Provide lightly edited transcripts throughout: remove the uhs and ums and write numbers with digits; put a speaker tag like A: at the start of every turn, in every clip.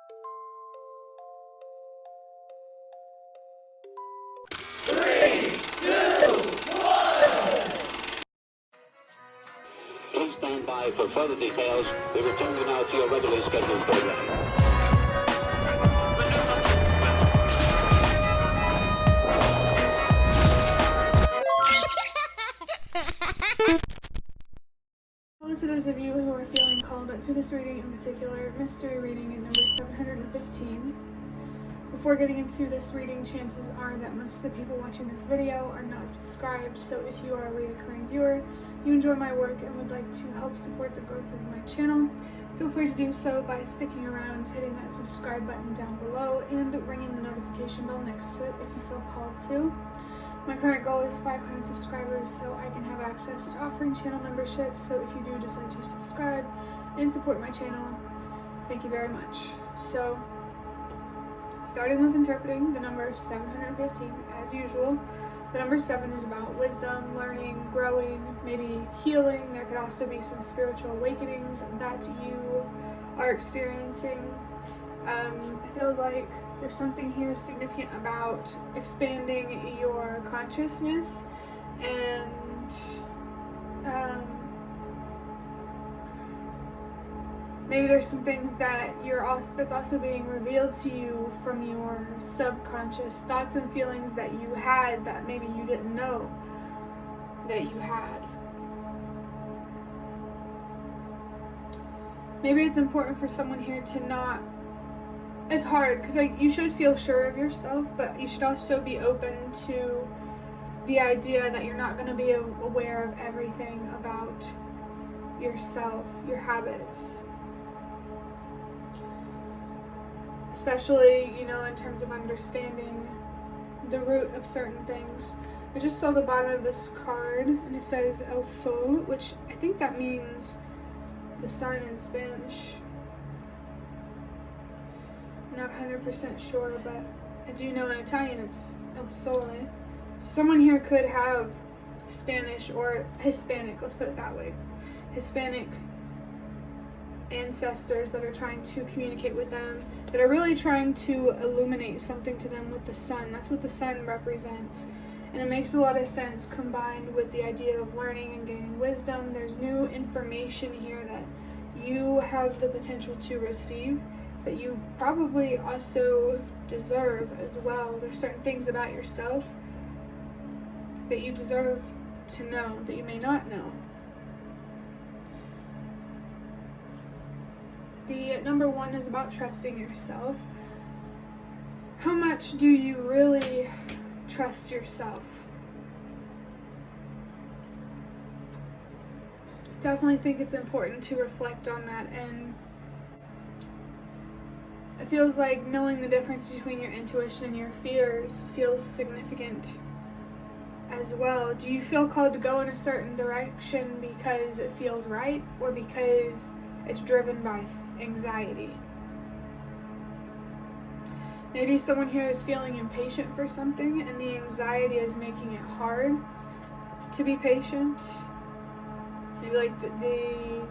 A: Please stand by for further details. We return you now to your regularly scheduled program.
B: Hello to those of you who are feeling called to this reading, in particular, mystery reading at number 715. Before getting into this reading, chances are that most of the people watching this video are not subscribed, so if you are a recurring viewer, you enjoy my work and would like to help support the growth of my channel, feel free to do so by sticking around, hitting that subscribe button down below, and ringing the notification bell next to it if you feel called to. My current goal is 500 subscribers so I can have access to offering channel memberships, so if you do decide to subscribe and support my channel, thank you very much. So, starting with interpreting the number 715, as usual, the number 7 is about wisdom, learning, growing, maybe healing. There could also be some spiritual awakenings that you are experiencing. It feels like there's something here significant about expanding your consciousness, and maybe there's some things that that's also being revealed to you from your subconscious, thoughts and feelings that you had that maybe you didn't know that you had. Maybe it's important for someone here to not, it's hard because you should feel sure of yourself, but you should also be open to the idea that you're not going to be aware of everything about yourself, your habits. Especially, in terms of understanding the root of certain things. I just saw the bottom of this card and it says El Sol, which I think that means the sun in Spanish. I'm not 100% sure, but I do know in Italian it's El Sole. So someone here could have Spanish or Hispanic, let's put it that way, Hispanic ancestors that are trying to communicate with them, that are really trying to illuminate something to them with the sun. That's what the sun represents. And it makes a lot of sense combined with the idea of learning and gaining wisdom. There's new information here that you have the potential to receive, that you probably also deserve as well. There's certain things about yourself that you deserve to know that you may not know. The number 1 is about trusting yourself. How much do you really trust yourself? Definitely think it's important to reflect on that, and it feels like knowing the difference between your intuition and your fears feels significant as well. Do you feel called to go in a certain direction because it feels right, or because it's driven by anxiety? Maybe someone here is feeling impatient for something and the anxiety is making it hard to be patient. Maybe like the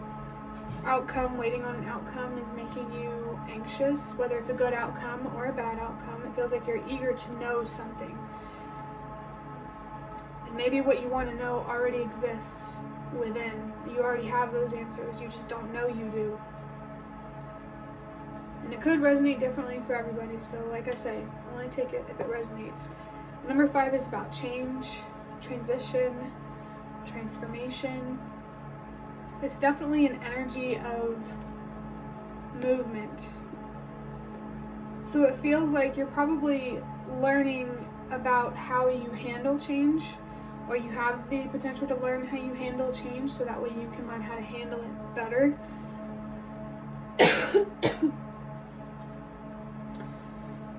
B: outcome, waiting on an outcome, is making you anxious, whether it's a good outcome or a bad outcome. It feels like you're eager to know something. And maybe what you want to know already exists within. You already have those answers, you just don't know you do. And it could resonate differently for everybody, so like I say, only take it if it resonates. Number 5 is about change, transition, transformation. It's definitely an energy of movement. So it feels like you're probably learning about how you handle change, or you have the potential to learn how you handle change, so that way you can learn how to handle it better.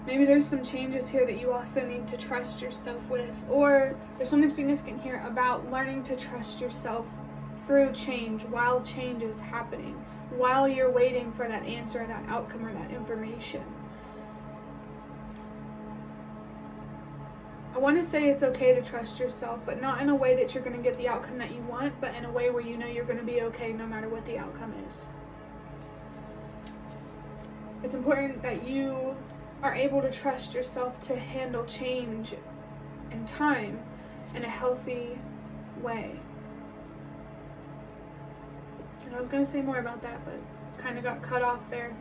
B: Maybe there's some changes here that you also need to trust yourself with, or there's something significant here about learning to trust yourself through change, while change is happening, while you're waiting for that answer, that outcome, or that information. I want to say it's okay to trust yourself, but not in a way that you're going to get the outcome that you want, but in a way where you know you're going to be okay no matter what the outcome is. It's important that you are able to trust yourself to handle change and time in a healthy way. And I was going to say more about that, but kind of got cut off there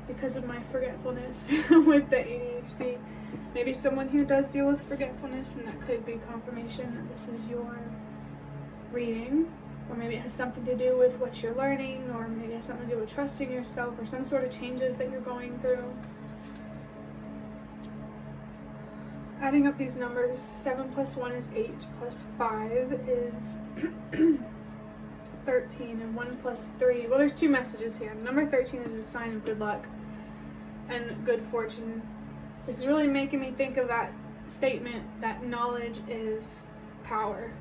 B: because of my forgetfulness with the ADHD. Maybe someone who does deal with forgetfulness, and that could be confirmation that this is your reading, or maybe it has something to do with what you're learning, or maybe it has something to do with trusting yourself, or some sort of changes that you're going through. Adding up these numbers, 7 plus 1 is 8, plus 5 is 13, and 1 plus 3, well, there's 2 messages here. Number 13 is a sign of good luck and good fortune. This is really making me think of that statement that knowledge is power.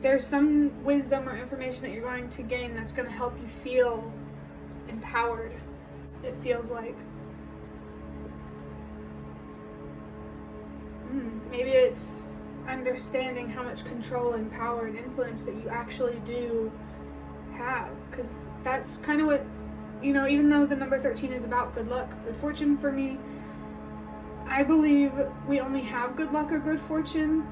B: There's some wisdom or information that you're going to gain that's going to help you feel empowered, it feels like. Maybe it's understanding how much control and power and influence that you actually do have, because that's kind of what, you know, even though the number 13 is about good luck, good fortune for me, I believe we only have good luck or good fortune,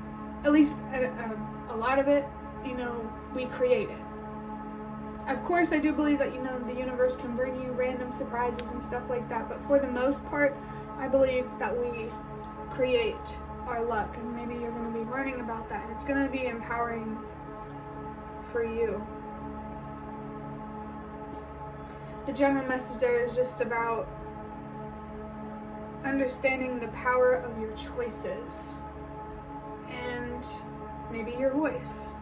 B: at least a lot of it, you know, we create it. Of course, I do believe that, you know, the universe can bring you random surprises and stuff like that, but for the most part, I believe that we create our luck, and maybe you're going to be learning about that, and it's going to be empowering for you. The general message there is just about understanding the power of your choices and maybe your voice.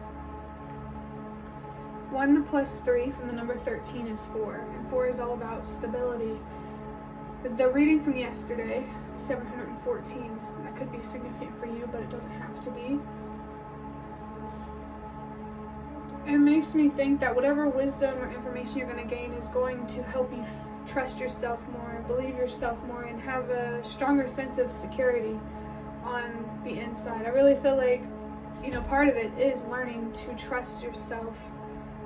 B: 1 plus 3 from the number 13 is 4, and 4 is all about stability. The reading from yesterday, 714, that could be significant for you, but it doesn't have to be. It makes me think that whatever wisdom or information you're going to gain is going to help you trust yourself more, believe yourself more, and have a stronger sense of security on the inside. I really feel like, you know, part of it is learning to trust yourself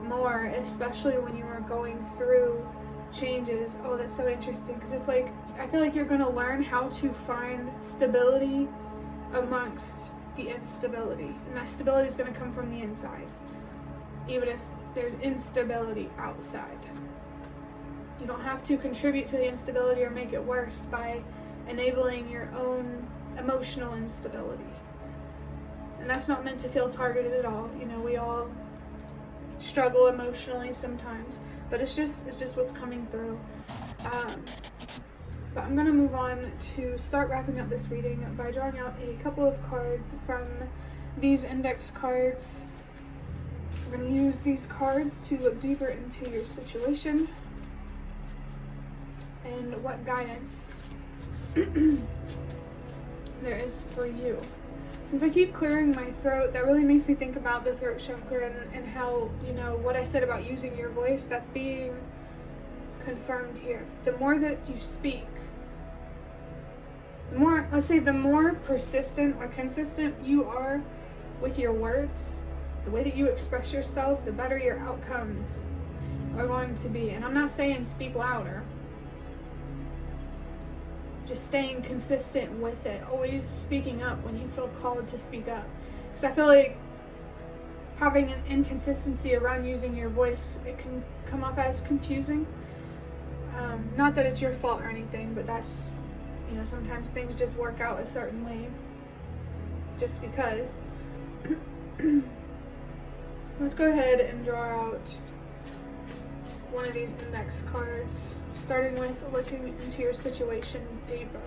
B: more, especially when you are going through changes. Oh, that's so interesting, because it's like, I feel like you're going to learn how to find stability amongst the instability, and that stability is going to come from the inside, even if there's instability outside. You don't have to contribute to the instability or make it worse by enabling your own emotional instability. And that's not meant to feel targeted at all. You know, we all struggle emotionally sometimes, but it's just what's coming through. But I'm gonna move on to start wrapping up this reading by drawing out a couple of cards from these index cards. We're gonna use these cards to look deeper into your situation and what guidance there is for you. Since I keep clearing my throat, that really makes me think about the throat chakra and how, you know, what I said about using your voice, that's being confirmed here. The more that you speak, the more persistent or consistent you are with your words, the way that you express yourself, the better your outcomes are going to be. And I'm not saying speak louder, just staying consistent with it, always speaking up when you feel called to speak up. Because I feel like having an inconsistency around using your voice, it can come off as confusing. Not that it's your fault or anything, but that's, you know, sometimes things just work out a certain way just because. Let's go ahead and draw out one of these index cards, starting with looking into your situation deeper.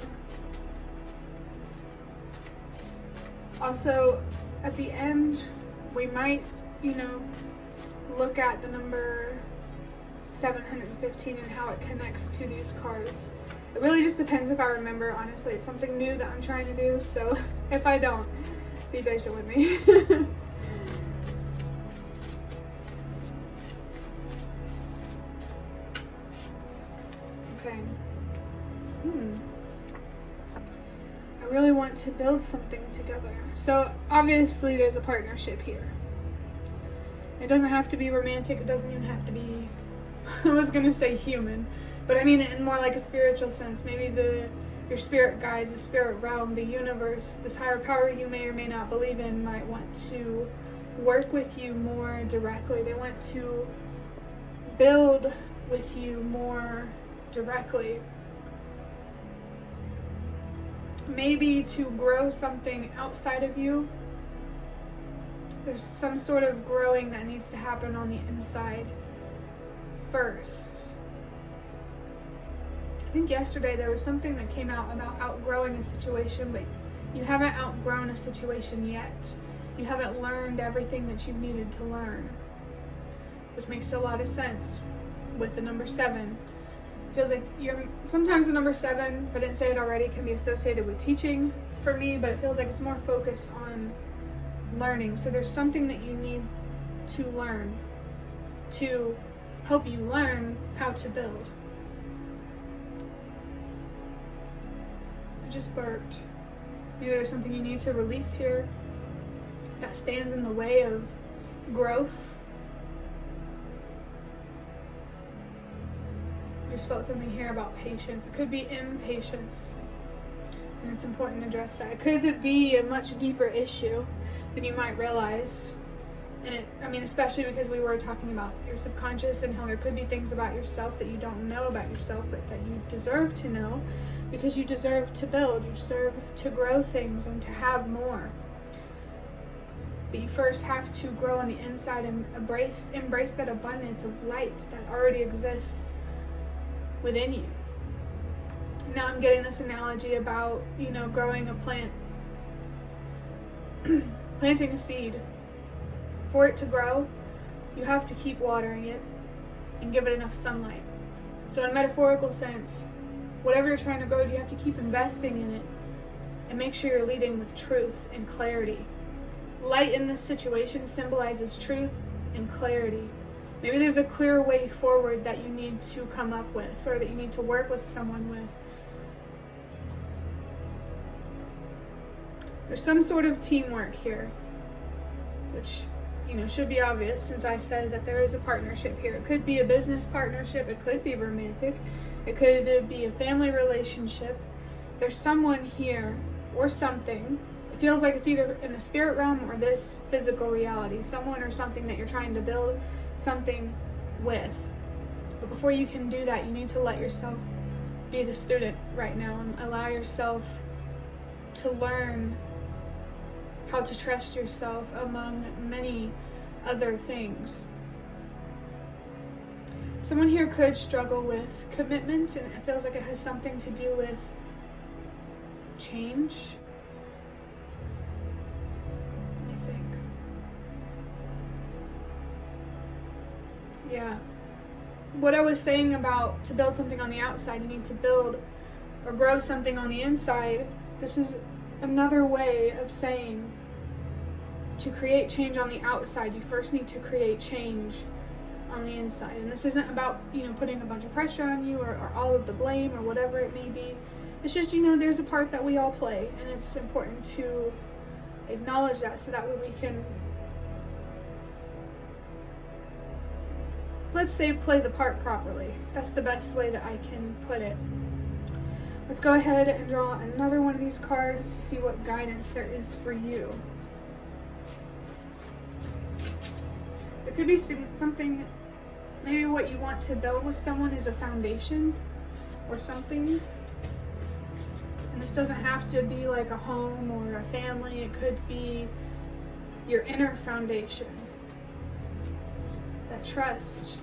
B: Also, at the end, we might, you know, look at the number 715 and how it connects to these cards. It really just depends if I remember, honestly. It's something new that I'm trying to do, so if I don't, be patient with me. Okay. I really want to build something together. So obviously there's a partnership here. It doesn't have to be romantic. It doesn't even have to be I was going to say human, but I mean it in more like a spiritual sense. Maybe your spirit guides, the spirit realm, the universe, this higher power you may or may not believe in might want to work with you more directly. They want to build with you more directly. Maybe to grow something outside of you. There's some sort of growing that needs to happen on the inside first. I think yesterday there was something that came out about outgrowing a situation, but you haven't outgrown a situation yet. You haven't learned everything that you needed to learn, which makes a lot of sense with the number 7. Feels like sometimes the number 7, if I didn't say it already, can be associated with teaching for me, but it feels like it's more focused on learning. So there's something that you need to learn to help you learn how to build. I just burped. Maybe there's something you need to release here that stands in the way of growth. I just felt something here about patience. It could be impatience, and it's important to address that. It could be a much deeper issue than you might realize. And especially because we were talking about your subconscious and how there could be things about yourself that you don't know about yourself, but that you deserve to know, because you deserve to build, you deserve to grow things and to have more. But you first have to grow on the inside and embrace that abundance of light that already exists within you. Now I'm getting this analogy about, growing a plant, planting a seed. For it to grow, you have to keep watering it and give it enough sunlight. So in a metaphorical sense, whatever you're trying to grow, you have to keep investing in it and make sure you're leading with truth and clarity. Light in this situation symbolizes truth and clarity. Maybe there's a clear way forward that you need to come up with, or that you need to work with someone with. There's some sort of teamwork here, which should be obvious since I said that there is a partnership here. It could be a business partnership, it could be romantic, it could be a family relationship. There's someone here or something. It feels like it's either in the spirit realm or this physical reality. Someone or something that you're trying to build something with. But before you can do that, you need to let yourself be the student right now and allow yourself to learn how to trust yourself among many other things. Someone here could struggle with commitment, and it feels like it has something to do with change. I think. Yeah. What I was saying about to build something on the outside, you need to build or grow something on the inside. This is another way of saying to create change on the outside, you first need to create change on the inside. And this isn't about, putting a bunch of pressure on you or all of the blame or whatever it may be. It's just, there's a part that we all play, and it's important to acknowledge that so that way we can, let's say, play the part properly. That's the best way that I can put it. Let's go ahead and draw another one of these cards to see what guidance there is for you. It could be something, maybe what you want to build with someone is a foundation or something. And this doesn't have to be like a home or a family. It could be your inner foundation, that trust.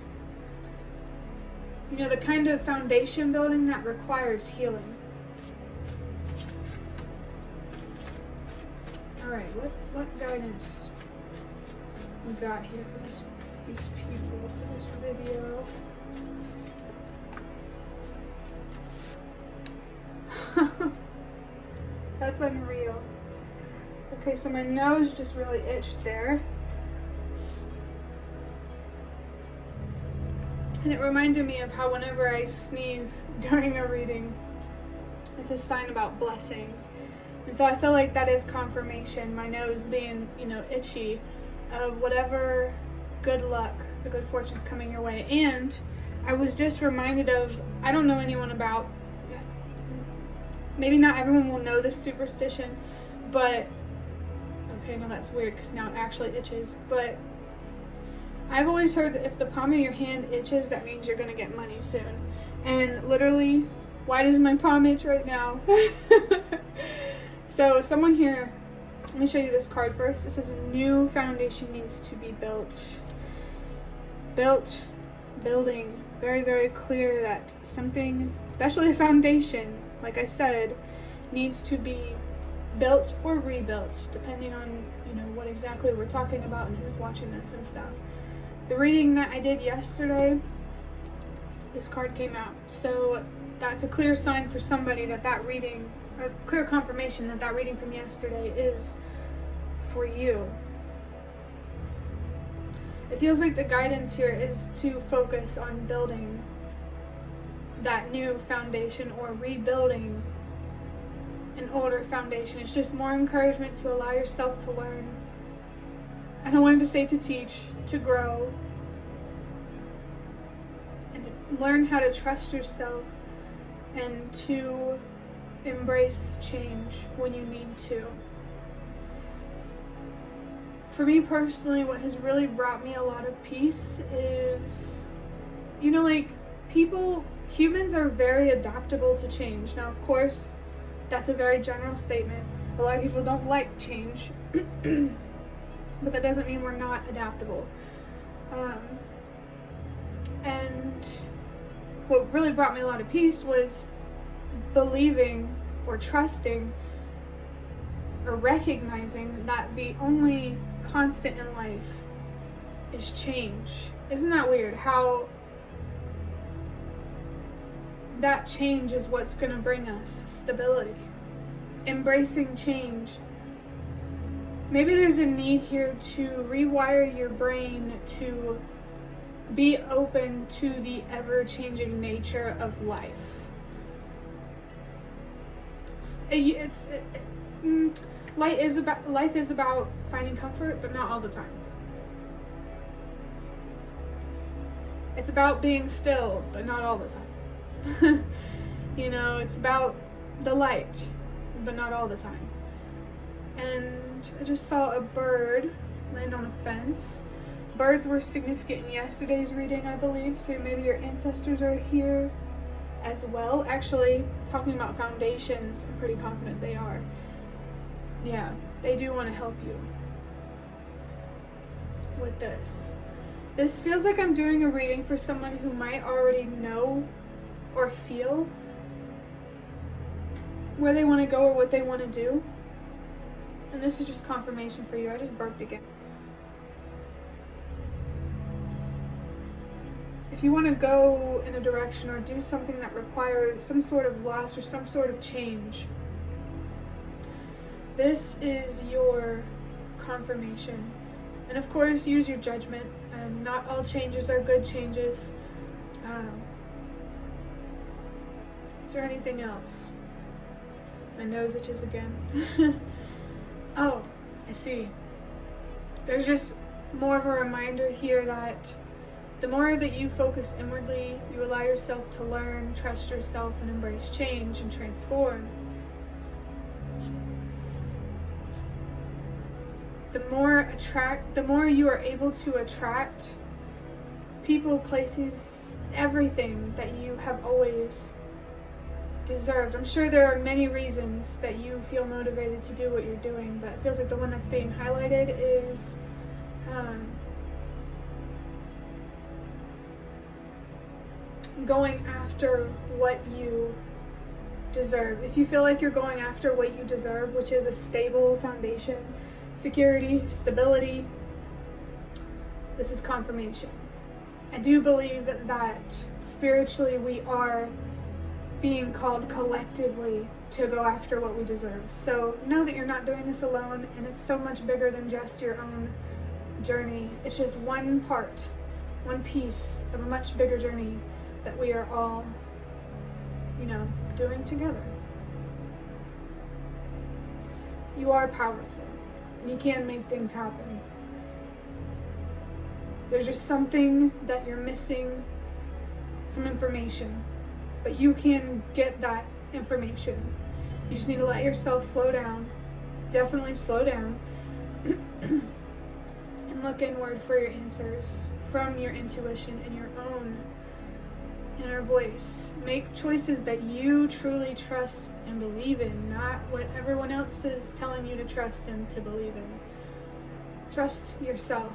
B: The kind of foundation building that requires healing. Alright, what guidance we got here for these people for this video? That's unreal. Okay, so my nose just really itched there. And it reminded me of how whenever I sneeze during a reading, it's a sign about blessings. And so I feel like that is confirmation, my nose being, itchy, of whatever good luck, the good fortune's coming your way. And I was just reminded of, I don't know anyone about, maybe not everyone will know this superstition, but, okay, no, that's weird because now it actually itches, but I've always heard that if the palm of your hand itches, that means you're going to get money soon. And literally, why does my palm itch right now? So someone here, let me show you this card first. It says a new foundation needs to be built. Building. Very, very clear that something, especially a foundation, like I said, needs to be built or rebuilt, depending on, what exactly we're talking about and who's watching this and stuff. The reading that I did yesterday, this card came out. So that's a clear sign for somebody that reading, a clear confirmation that reading from yesterday is for you. It feels like the guidance here is to focus on building that new foundation or rebuilding an older foundation. It's just more encouragement to allow yourself to learn. And I wanted to say to teach, to grow, and to learn how to trust yourself and to embrace change when you need to. For me personally, what has really brought me a lot of peace is, humans are very adaptable to change. Now, of course, that's a very general statement. A lot of people don't like change, but that doesn't mean we're not adaptable. And what really brought me a lot of peace was believing or trusting or recognizing that the only constant in life is change. Isn't that weird? How that change is what's going to bring us stability. Embracing change. Maybe there's a need here to rewire your brain to be open to the ever-changing nature of life. Life is about finding comfort, but not all the time. It's about being still, but not all the time. It's about the light, but not all the time. And I just saw a bird land on a fence. Birds were significant in yesterday's reading, I believe, so maybe your ancestors are here as well. Actually, talking about foundations, I'm pretty confident they are. Yeah, they do want to help you with this. This feels like I'm doing a reading for someone who might already know or feel where they want to go or what they want to do. And this is just confirmation for you. I just burped again. If you want to go in a direction or do something that requires some sort of loss or some sort of change, this is your confirmation. And of course, use your judgment. Not all changes are good changes. Is there anything else? My nose itches again. Oh, I see. There's just more of a reminder here that the more that you focus inwardly, you allow yourself to learn, trust yourself, and embrace change and transform. The more you are able to attract people, places, everything that you have always deserved. I'm sure there are many reasons that you feel motivated to do what you're doing, but it feels like the one that's being highlighted is going after what you deserve. If you feel like you're going after what you deserve, which is a stable foundation, security, stability, this is confirmation. I do believe that spiritually we are being called collectively to go after what we deserve. So know that you're not doing this alone, and it's so much bigger than just your own journey. It's just one part, one piece of a much bigger journey that we are all, doing together. You are powerful. You can make things happen. There's just something that you're missing some information, but you can get that information. You just need to let yourself slow down, definitely slow down, and look inward for your answers from your intuition and your own inner voice. Make choices that you truly trust and believe in, not what everyone else is telling you to trust and to believe in. Trust yourself.